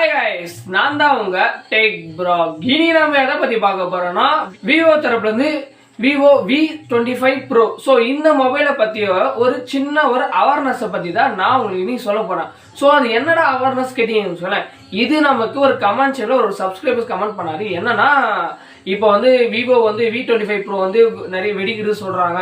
Hi guys, நான் தான் உங்க டெக் ப்ரோ. இனி நம்ம எதை பத்தி பார்க்க போறோம்னா Vivo தரப்புல இருந்து Vivo v25pro. ஸோ இந்த மொபைலை பத்தி ஒரு சின்ன ஒரு அவேர்னஸை பத்தி தான் நான் உங்களுக்கு இனி சொல்ல போறேன். ஸோ அது என்னடா அவேர்னஸ் கேட்டீங்கன்னு சொன்னேன். இது நமக்கு ஒரு கமெண்ட் செக்ல ஒரு சப்ஸ்கிரைபர்ஸ் கமெண்ட் பண்ணாரு. என்னன்னா இப்போ வந்து Vivo வந்து v25pro வந்து நிறைய வெடிக்கிறது சொல்றாங்க.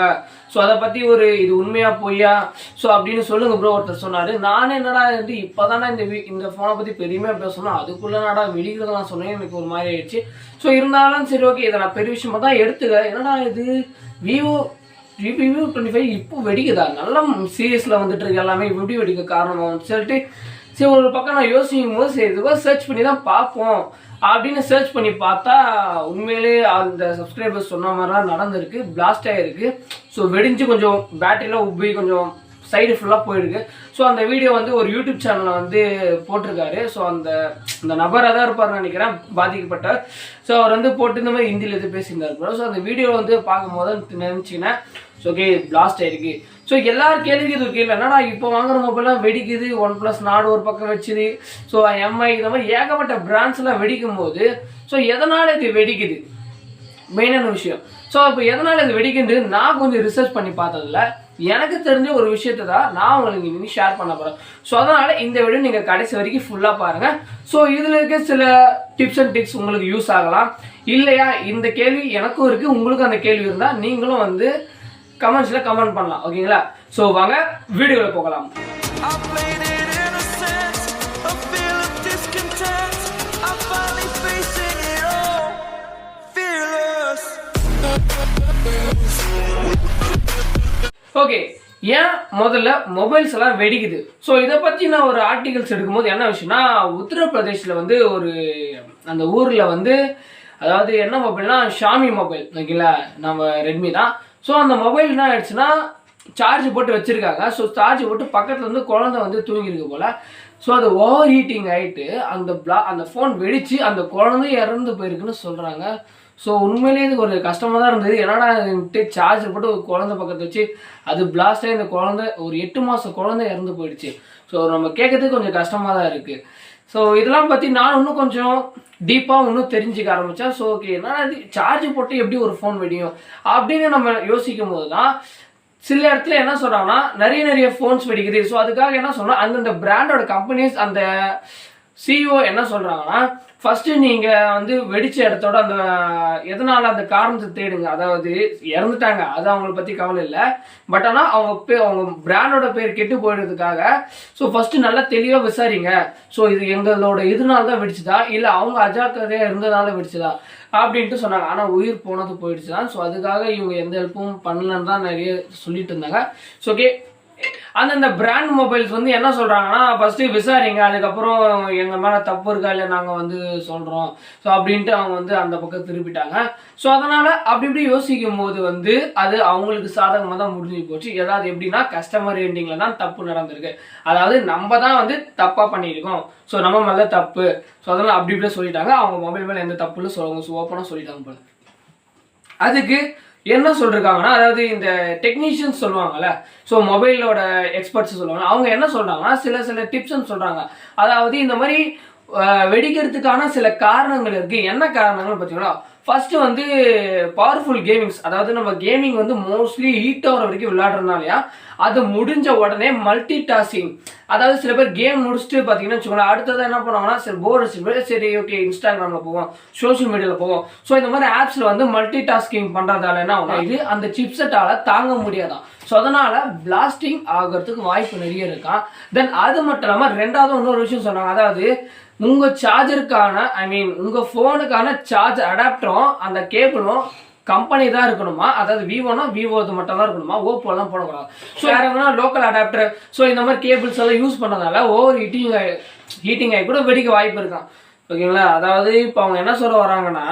ஸோ அதை பத்தி ஒரு இது உண்மையா பொய்யா ஸோ அப்படின்னு சொல்லுங்க ப்ரோ ஒருத்தர் சொன்னாரு. நானே என்னடா வந்து இப்போதானே இந்த ஃபோனை பத்தி பெருமையா பேசணும், அதுக்குள்ள நாடா வெடிக்கிறது நான் சொன்னேன், எனக்கு ஒரு மாதிரி ஆயிடுச்சு. ஸோ இருந்தாலும் சரி ஓகே, இதை நான் பெரிய விஷயமா தான் எடுத்துக்க. என்னடா இது Vivo v25 இப்போ வெடிக்குதா, நல்லா சீரியஸ்ல வந்துட்டு இருக்கு, எல்லாமே எப்படி வெடிக்க காரணம் சொல்லிட்டு சரி ஒரு பக்கம் நான் யோசிக்கும் போது சரி இதுவா சர்ச் பண்ணி தான் பார்ப்போம் அப்படின்னு சர்ச் பண்ணி பார்த்தா உண்மையிலே அந்த சப்ஸ்கிரைபர்ஸ் சொன்ன மாதிரிலாம் நடந்திருக்கு. பிளாஸ்ட் ஆகிருக்கு. ஸோ வெடிஞ்சு கொஞ்சம் பேட்டரியில் உப்பி கொஞ்சம் சைடு ஃபுல்லாக போயிருக்கு. ஸோ அந்த வீடியோ வந்து ஒரு யூடியூப் சேனலில் வந்து போட்டிருக்காரு. ஸோ அந்த நபராக தான் இருப்பார்னு நினைக்கிறேன், பாதிக்கப்பட்டார். ஸோ அவர் வந்து போட்டு இந்த மாதிரி ஹிந்தியில் எது பேசியிருந்தார். ஸோ அந்த வீடியோ வந்து பார்க்கும்போது நினச்சிக்கினேன் ஸோ ஓகே பிளாஸ்ட் ஆகிருக்கு. ஸோ எல்லாரும் கேள்விக்கு இது கேள்வி என்னடா இப்போ வாங்குற மொபைல்லாம் வெடிக்குது, OnePlus நாடு ஒரு பக்கம் வச்சுது, ஸோ MI இந்த மாதிரி ஏகப்பட்ட பிராண்ட்ஸ்லாம் வெடிக்கும் போது ஸோ எதனால் இது வெடிக்குது மெயினான விஷயம். ஸோ இப்போ எதனால் இது வெடிக்குது நான் கொஞ்சம் ரிசர்ச் பண்ணி பார்த்ததில்ல எனக்கு தெரிஞ்ச ஒரு விஷயத்தை தான் நான் உங்களுக்கு இன்னைக்கு ஷேர் பண்ண போகிறேன். ஸோ அதனால் இந்த வீடியோ நீங்கள் கடைசி வரைக்கும் ஃபுல்லாக பாருங்கள். ஸோ இதில் இருக்க சில டிப்ஸ் அண்ட் டிக்ஸ் உங்களுக்கு யூஸ் ஆகலாம். இல்லையா இந்த கேள்வி எனக்கும் இருக்குது, உங்களுக்கும் அந்த கேள்வி இருந்தால் நீங்களும் வந்து கமெண்ட்ஸில் கமெண்ட் பண்ணலாம். ஓகேங்களா? ஸோ வாங்க வீடியோவில் போகலாம். ஓகே, ஏன் முதல்ல மொபைல்ஸ் எல்லாம் வெடிக்குது? ஸோ இதை பற்றி நான் ஒரு ஆர்டிகல்ஸ் எடுக்கும்போது என்ன விஷயம்னா, உத்தரப்பிரதேசில் வந்து ஒரு அந்த ஊரில் வந்து அதாவது என்ன மொபைல்னா Xiaomi மொபைல், ஓகேங்களா, நம்ம Redmi தான். ஸோ அந்த மொபைல் என்ன ஆயிடுச்சுன்னா சார்ஜ் போட்டு வச்சுருக்காங்க. ஸோ சார்ஜ் போட்டு பக்கத்தில் வந்து குழந்தை வந்து தூங்கிருக்கு போல். ஸோ அது ஓவர் ஹீட்டிங் ஆகிட்டு அந்த ஃபோன் வெடித்து அந்த குழந்தை இறந்து போயிருக்குன்னு சொல்கிறாங்க. ஸோ உண்மையிலேயே இது ஒரு கஷ்டமாக தான் இருந்தது. என்னடா சார்ஜ் போட்டு ஒரு குழந்தை பக்கத்தை வச்சு அது பிளாஸ்ட் ஆகி இந்த குழந்தை ஒரு 8 மாதம் குழந்தை இறந்து போயிடுச்சு. ஸோ நம்ம கேட்கறதுக்கு கொஞ்சம் கஷ்டமாக தான் இருக்குது. ஸோ இதெல்லாம் பற்றி நான் இன்னும் கொஞ்சம் டீப்பாக இன்னும் தெரிஞ்சுக்க ஆரம்பித்தேன். ஸோ ஓகே என்னடா இது சார்ஜ் போட்டு எப்படி ஒரு ஃபோன் வெடியும் அப்படின்னு நம்ம யோசிக்கும் போது தான் சில இடத்துல என்ன சொல்கிறாங்கன்னா நிறைய ஃபோன்ஸ் வெடிக்குது. ஸோ அதுக்காக என்ன சொல்கிறோம், அந்தந்த பிராண்டோட கம்பெனிஸ் அந்த CEO என்ன சொல்கிறாங்கன்னா ஃபஸ்ட்டு நீங்கள் வந்து வெடித்த இடத்தோட அந்த எதனால் அந்த காரணத்தை தேடுங்க. அதாவது இறந்துட்டாங்க அது அவங்கள பற்றி கவலை இல்லை, பட் ஆனால் அவங்க பிராண்டோட பேர் கெட்டு போயிடுறதுக்காக ஸோ ஃபஸ்ட்டு நல்லா தெளிவாக விசாரிங்க. ஸோ இது எங்களோட இதனால தான் வெடிச்சுதா இல்லை அவங்க அஜாக்கிரதையாக இருந்ததுனால வெடிச்சுதா அப்படின்ட்டு சொன்னாங்க. ஆனால் உயிர் போனது போயிடுச்சு தான். ஸோ அதுக்காக இவங்க எந்த ஹெல்ப்பும் பண்ணலன்னு தான் நிறைய சொல்லிட்டு இருந்தாங்க. ஸோ ஓகே, அந்தந்த பிராண்ட் மொபைல்ஸ் வந்து என்ன சொல்கிறாங்கன்னா ஃபஸ்ட்டு விசாரிங்க, அதுக்கப்புறம் எங்கள் மேலே தப்பு இருக்கா இல்லை நாங்கள் வந்து சொல்கிறோம் ஸோ அப்படின்ட்டு அவங்க வந்து அந்த பக்கம் திருப்பிட்டாங்க. ஸோ அதனால் அப்படி இப்படி யோசிக்கும் போது வந்து அது அவங்களுக்கு சாதகமாக தான் முடிஞ்சு போச்சு. ஏதாவது எப்படின்னா கஸ்டமர் எண்டிங்கில் தான் தப்பு நடந்திருக்கு, அதாவது நம்ம தான் வந்து தப்பாக பண்ணியிருக்கோம், ஸோ நம்ம மேலே தப்பு. ஸோ அதனால் அப்படி இப்படியே சொல்லிட்டாங்க. அவங்க மொபைல் மேலே எந்த தப்புன்னு சொல்லுவாங்க, ஸோ ஓப்பனாக சொல்லிட்டாங்க போல. அதுக்கு என்ன சொல்லிருக்காங்கன்னா, அதாவது இந்த டெக்னீஷியன்ஸ் சொல்லுவாங்கல்ல, ஸோ மொபைலோட எக்ஸ்பர்ட்ஸ் சொல்லுவாங்க, அவங்க என்ன சொல்கிறாங்கன்னா சில டிப்ஸ்ன்னு சொல்கிறாங்க. அதாவது இந்த மாதிரி வெடிக்கிறதுக்கான சில காரணங்கள் இருக்குது. என்ன காரணங்கள்னு பார்த்தீங்கன்னா, ஃபஸ்ட்டு வந்து பவர்ஃபுல் கேமிங்ஸ், அதாவது நம்ம கேமிங் வந்து மோஸ்ட்லி ஹீட் ஆகிற வரைக்கும் விளையாடுறதுனாலயா அது முடிஞ்ச உடனே மல்டி டாஸ்கிங், அதாவது சில பேர் கேம் முடிச்சுட்டு பார்த்தீங்கன்னா வச்சுக்கோங்களேன் அடுத்தது என்ன பண்ணுவாங்கன்னா சரி போர் அடிச்சு சரி ஓகே இன்ஸ்டாகிராமில் போவோம், சோஷியல் மீடியாவில் போவோம். ஸோ இந்த மாதிரி ஆப்ஸில் வந்து மல்டி டாஸ்கிங் பண்ணுறதால என்ன ஆகும், இது அந்த சிப்செட்டால் தாங்க முடியாதான். ஸோ அதனால் பிளாஸ்டிங் ஆகிறதுக்கு வாய்ப்பு நிறைய இருக்கான். தென் அது மட்டும் இல்லாமல் ரெண்டாவது இன்னொரு விஷயம் சொன்னாங்க, அதாவது உங்கள் சார்ஜருக்கான உங்கள் ஃபோனுக்கான சார்ஜ் அடாப்டரும் அந்த கேபிளும் கம்பெனி தான் இருக்கணுமா, அதாவது விவோனா விவோது மட்டும் தான் இருக்கணுமா, ஓப்போலாம் போடக்கூடாது. ஸோ வேறு எதுனா லோக்கல் அடாப்டர் ஸோ இந்த மாதிரி கேபிள்ஸ் எல்லாம் யூஸ் பண்ணதால ஓவர் ஹீட்டிங் ஆகி கூட வெடிக்க வாய்ப்பு இருக்கான். ஓகேங்களா? அதாவது இப்போ அவங்க என்ன சொல்ல வராங்கன்னா,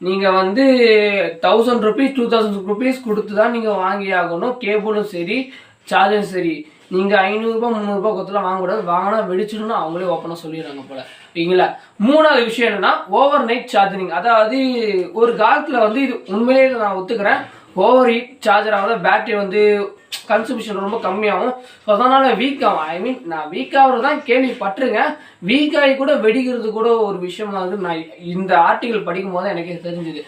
நீங்கள் வந்து 1000 rupees 2000 rupees கொடுத்து தான் நீங்கள் வாங்கி ஆகணும், கேபிளும் சரி சார்ஜரும் சரி. நீங்கள் 500 300 கொடுத்துலாம் வாங்கக்கூடாது, வாங்கினா வெடிச்சிடும்னு அவங்களே ஓப்பனாக சொல்லிடுறாங்க போல. ஓகேங்களா? மூணாவது விஷயம் என்னன்னா ஓவர் நைட் சார்ஜிங். அதாவது ஒரு காலத்தில் வந்து இது உண்மையிலேயே நான் ஒத்துக்கிறேன், ஓவர் ஹீட் சார்ஜர் ஆகுது, பேட்டரி வந்து கன்சம்ஷன் ரொம்ப கம்மியாகும். ஸோ அதனால் வீக் ஆகும். ஐ மீன் நான் வீக் ஆகிறது தான் கேள்விப்பட்டிருக்கேன். வீக் ஆகி கூட வெடிக்கிறது கூட ஒரு விஷயமா வந்து நான் இந்த ஆர்டிகல் படிக்கும் போது எனக்கே தெரிஞ்சுது.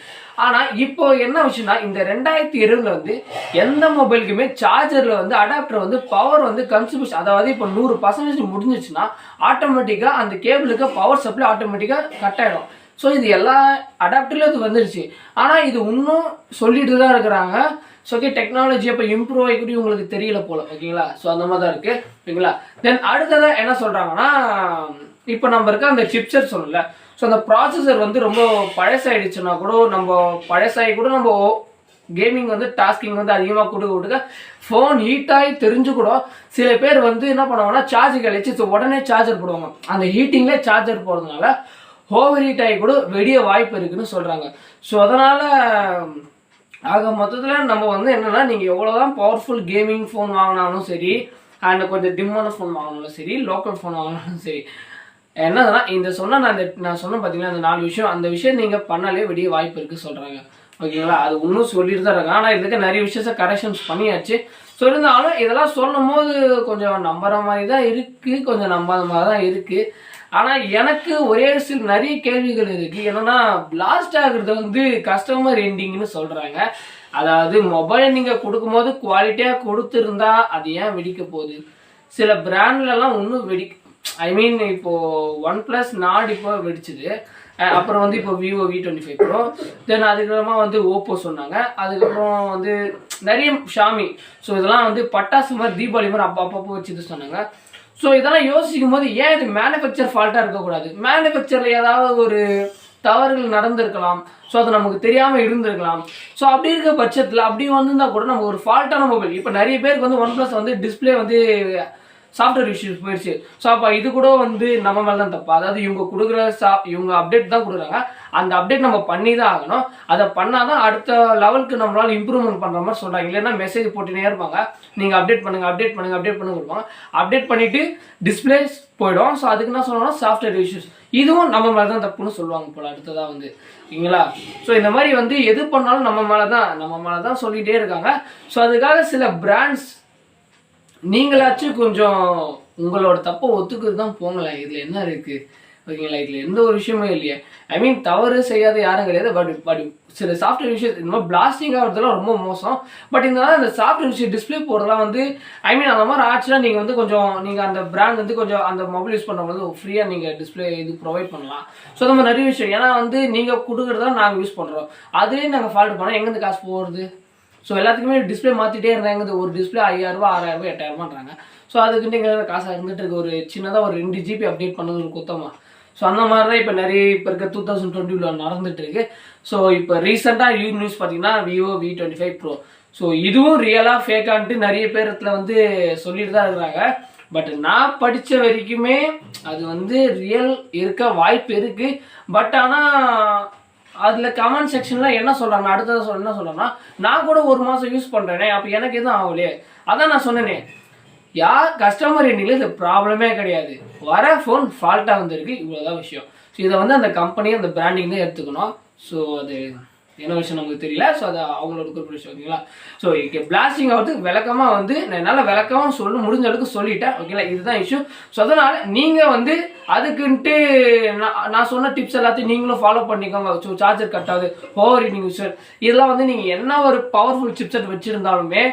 ஆனால் இப்போ என்ன விஷயம்னா இந்த 2020 வந்து எந்த மொபைலுக்குமே சார்ஜரில் வந்து அடாப்டர் வந்து பவர் வந்து கன்சம்ஷன், அதாவது இப்போ 100% முடிஞ்சிச்சுன்னா ஆட்டோமேட்டிக்காக அந்த கேபிளுக்கு பவர் சப்ளை ஆட்டோமேட்டிக்காக கட் ஆகிடும். ஸோ இது எல்லா அடாப்டர்லையும் இது வந்துருச்சு. ஆனால் இது இன்னும் சொல்லிட்டு தான் இருக்கிறாங்க. ஸோ ஓகே, டெக்னாலஜி அப்போ இம்ப்ரூவ் ஆகிக்கூடி உங்களுக்கு தெரியல போல. ஓகேங்களா, ஸோ அந்த மாதிரி தான் இருக்குது. ஓகேங்களா, தென் அடுத்ததாக என்ன சொல்கிறாங்கன்னா, இப்போ நம்ம இருக்க அந்த சிப்செட் சொல்லல, ஸோ அந்த ப்ராசஸர் வந்து ரொம்ப பழசாயிடுச்சுன்னா கூட நம்ம பழசாகி கூட நம்ம கேமிங் வந்து டாஸ்கிங் வந்து அதிகமாக கொடுக்க ஃபோன் ஹீட் ஆகி தெரிஞ்சு கூட சில பேர் வந்து என்ன பண்ணுவாங்கன்னா சார்ஜ் கழிச்சு உடனே சார்ஜர் போடுவாங்க. அந்த ஹீட்டிங்லேயே சார்ஜர் போடுறதுனால ஓவர் ஹீட் ஆகி கூட வெடிய வாய்ப்பு இருக்குன்னு சொல்கிறாங்க. ஸோ அதனால் ஆக மொத்தத்தில் நம்ம வந்து என்னென்னா, நீங்கள் எவ்வளோதான் பவர்ஃபுல் கேமிங் ஃபோன் வாங்கினாலும் சரி, அண்ட் கொஞ்சம் டிம்மான ஃபோன் வாங்கினாலும் சரி, லோக்கல் ஃபோன் வாங்கினாலும் சரி, என்னதுன்னா இந்த நான் சொன்ன பார்த்தீங்கன்னா அந்த 4 விஷயம், அந்த விஷயம் நீங்கள் பண்ணாலே வெடிய வாய்ப்பு இருக்குது சொல்கிறாங்க. ஓகேங்களா, அது இன்னும் சொல்லிட்டு தான் இருக்காங்க. ஆனால் இதுக்கு நிறைய விஷயத்தை கரெக்ஷன்ஸ் பண்ணியாச்சு. ஸோ இருந்தாலும் இதெல்லாம் சொல்லும் போது கொஞ்சம் நம்புற மாதிரி தான் இருக்குது, கொஞ்சம் நம்பாத மாதிரி தான் இருக்குது. ஆனால் எனக்கு ஒரே சில நிறைய கேள்விகள் இருக்குது. என்னென்னா, பிளாஸ்ட் ஆகுறது வந்து கஸ்டமர் எண்டிங்னு சொல்கிறாங்க. அதாவது மொபைல் நீங்கள் கொடுக்கும்போது குவாலிட்டியாக கொடுத்துருந்தா அது ஏன் வெடிக்க போகுது? சில பிராண்ட்லலாம் இன்னும் ஐ மீன் இப்போது OnePlus நாட் இப்போ வெடிச்சுது. அப்புறம் வந்து இப்போ Vivo v25pro, தென் அதுக்கப்புறமா வந்து ஓப்போ சொன்னாங்க. அதுக்கப்புறம் வந்து நிறைய Xiaomi. ஸோ இதெல்லாம் வந்து பட்டாசு மாதிரி தீபாவளி மாதிரி அப்பப்போ வச்சுட்டு சொன்னாங்க. ஸோ இதெல்லாம் யோசிக்கும் போது ஏன் இது மேனுஃபேக்சர் ஃபால்ட்டாக இருக்கக்கூடாது? மேனுஃபேக்சரில் ஏதாவது ஒரு தவறுகள் நடந்திருக்கலாம். ஸோ அது நமக்கு தெரியாமல் இருந்திருக்கலாம். ஸோ அப்படி இருக்க பட்சத்தில் அப்படி வந்திருந்தால் கூட நம்ம ஒரு ஃபால்ட்டான மொபைல், இப்போ நிறைய பேருக்கு வந்து OnePlus வந்து டிஸ்பிளே வந்து சாஃப்ட்வேர் இஷ்யூஸ் போயிடுச்சு. ஸோ அப்போ இது கூட வந்து நம்ம மேலே தான் தப்பு. அதாவது இவங்க கொடுக்குற இவங்க அப்டேட் தான் கொடுக்குறாங்க, அந்த அப்டேட் நம்ம பண்ணி தான் ஆகணும். அதை பண்ணால் தான் அடுத்த லெவலுக்கு நம்மளால் இம்ப்ரூவ்மெண்ட் பண்ணுற மாதிரி சொல்கிறாங்க. இல்லைன்னா மெசேஜ் போட்டுனே இருப்பாங்க, நீங்கள் அப்டேட் பண்ணுங்க கொடுப்பாங்க. அப்டேட் பண்ணிவிட்டு டிஸ்பிளேஸ் போயிடும். ஸோ அதுக்கு என்ன சொல்லணும்னா சாஃப்ட்வேர் இஷ்யூஸ், இதுவும் நம்ம மேலே தான் தப்புன்னு சொல்லுவாங்க போல் அடுத்ததாக வந்து. ஓகேங்களா, ஸோ இந்த மாதிரி வந்து எது பண்ணாலும் நம்ம மேலே தான் சொல்லிகிட்டே இருக்காங்க. ஸோ அதுக்காக சில பிராண்ட்ஸ் நீங்களாச்சும் கொஞ்சம் உங்களோட தப்பை ஒத்துக்கிறது தான் போங்களேன். இதில் என்ன இருக்குது? ஓகேங்களா, இதில் எந்த ஒரு விஷயமே இல்லையே. ஐ மீன் தவறு செய்யாத யாரும் கிடையாது. பட் சில சாஃப்ட்வேர் விஷயம் இந்த மாதிரி பிளாஸ்டிங் ஆகிறதுலாம் ரொம்ப மோசம். பட் இந்த சாஃப்ட்வேர் விஷயம் டிஸ்பிளே போடுறதுலாம் வந்து ஐ மீன் அந்த மாதிரி ஆச்சுன்னா நீங்கள் வந்து கொஞ்சம் நீங்கள் அந்த பிராண்ட் வந்து கொஞ்சம் அந்த மொபைல் யூஸ் பண்ணுறவங்க வந்து ஃப்ரீயாக நீங்கள் டிஸ்பிளே இது ப்ரொவைட் பண்ணலாம். ஸோ அந்த மாதிரி நிறைய விஷயம், ஏன்னா வந்து நீங்கள் கொடுக்குறதா நாங்கள் யூஸ் பண்ணுறோம், அதுலேயும் நாங்கள் ஃபால்ட் பண்ணோம், எங்கேருந்து காசு போகிறது? ஸோ எல்லாத்துக்குமே டிஸ்பிளே மாற்றிட்டே இருந்தாங்க. ஒரு டிஸ்பிளே 5000 ரூபா 6000 ரூபா 8000 ஸோ அதுக்குன்ட்டு எங்கள் காசாக இருந்துட்டு இருக்கு. ஒரு சின்னதாக ஒரு 2 GB அப்டேட் பண்ணது ஒரு குத்தமாக. ஸோ அந்த மாதிரி தான் இப்போ நிறைய இப்போ இருக்க 2020 நடந்துட்டு இருக்கு. ஸோ இப்போ ரீசெண்டாக நியூஸ் பார்த்தீங்கன்னா Vivo v25pro. ஸோ இதுவும் ரியலாக ஃபேக்கான்ட்டு நிறைய பேரத்தில் வந்து சொல்லிட்டு தான் இருக்கிறாங்க. பட் நான் படித்த வரைக்குமே அது வந்து ரியல் இருக்க வாய்ப்பு இருக்குது. பட் ஆனால் அதில் கமெண்ட் செக்ஷனில் என்ன சொல்கிறாங்க, அடுத்தது என்ன சொல்கிறேன்னா, நான் கூட 1 மாதம் யூஸ் பண்ணுறேனே, அப்போ எனக்கு எதுவும் ஆகலையே. அதான் நான் சொன்னேனே, கஸ்டமர் எண்ணிக்கையில் இது ப்ராப்ளமே கிடையாது, வர ஃபோன் ஃபால்ட்டாக வந்துருக்கு, இவ்வளோதான் விஷயம். ஸோ இதை வந்து அந்த கம்பெனி அந்த பிராண்டிங் தான் எடுத்துக்கணும். ஸோ அது என்ன விஷயம் நமக்கு தெரியல. ஸோ அது அவங்களோட குறிப்பிட்ட விஷயம். ஓகேங்களா, ஸோ இங்கே பிளாஸ்டிங் ஆகிறதுக்கு விளக்கமாக வந்து நான் என்னால் விளக்கமாக முடிஞ்ச அளவுக்கு சொல்லிட்டேன். ஓகேங்களா, இதுதான் இஷ்யூ. ஸோ அதனால் நீங்கள் வந்து அதுக்குன்ட்டு நான் சொன்ன டிப்ஸ் எல்லாத்தையும் நீங்களும் ஃபாலோ பண்ணிக்கோங்க. ஸோ சார்ஜர் கட் ஆகுது, ஓவர் ஹீட்டிங் யூஸர், இதெல்லாம் வந்து நீங்கள் என்ன ஒரு பவர்ஃபுல் சிப்செட் வச்சுருந்தாலுமே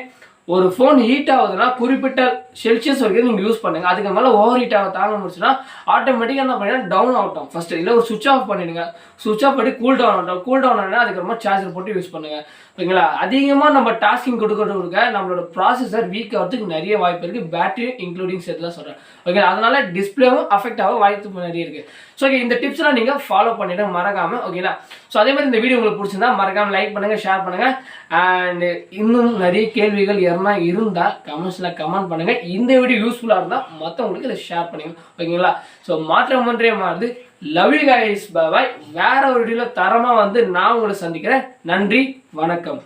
ஒரு ஃபோன் ஹீட் ஆகுதுன்னா குறிப்பிட்ட செல்சியஸ் வரைக்கும் நீங்கள் யூஸ் பண்ணுங்கள். அதுக்கு மேலே ஓவர் ஹீட் ஆக தாங்க முடிச்சுன்னா ஆட்டோமேட்டிக்காக என்ன பண்ணிங்கன்னா டவுன் ஆகட்டும். ஃபஸ்ட்டு இல்லை ஒரு சுவிட்ச் ஆஃப் பண்ணிவிடுங்க. சுவிட்ச் ஆஃப் பண்ணி கூல் டவுன் ஆகட்டும். கூல் டவுன் ஆனால் அதுக்கப்புறமா சார்ஜர் போட்டு யூஸ் பண்ணுங்கள். ஓகேங்களா, அதிகமாக நம்ம டாஸ்கிங் கொடுக்க நம்மளோட ப்ராசஸர் வீக் ஆகிறதுக்கு நிறைய வாய்ப்பு இருக்குது. பேட்டரியும் இன்க்ளூடிங் சேர்த்து தான் சொல்கிறேன். ஓகே, அதனால டிஸ்பிளேவும் அஃபெக்ட் ஆக வாய்ப்பு நிறைய இருக்குது. ஸோ ஓகே, இந்த டிப்ஸ்லாம் நீங்கள் ஃபாலோ பண்ணிவிட்டு மறக்காமல். ஓகேங்களா, ஸோ அதே மாதிரி இந்த வீடியோ உங்களுக்கு பிடிச்சிருந்தா மறக்காமல் லைக் பண்ணுங்கள், ஷேர் பண்ணுங்கள். அண்ட் இன்னும் நிறைய கேள்விகள் யாருன்னா இருந்தால் கமெண்ட்ஸில் கமெண்ட் பண்ணுங்கள். இந்த வீடியோ யூஸ்ஃபுல்லாக இருந்தால் மற்றவங்களுக்கு இதை ஷேர் பண்ணுங்க. ஓகேங்களா, ஸோ மாற்றம் ஒன்றே மாறுது. Love you guys, bye bye. வேற ஒரு வீடியோவில் தரமாக வந்து நான் உங்களை சந்திக்கிறேன். நன்றி, வணக்கம்.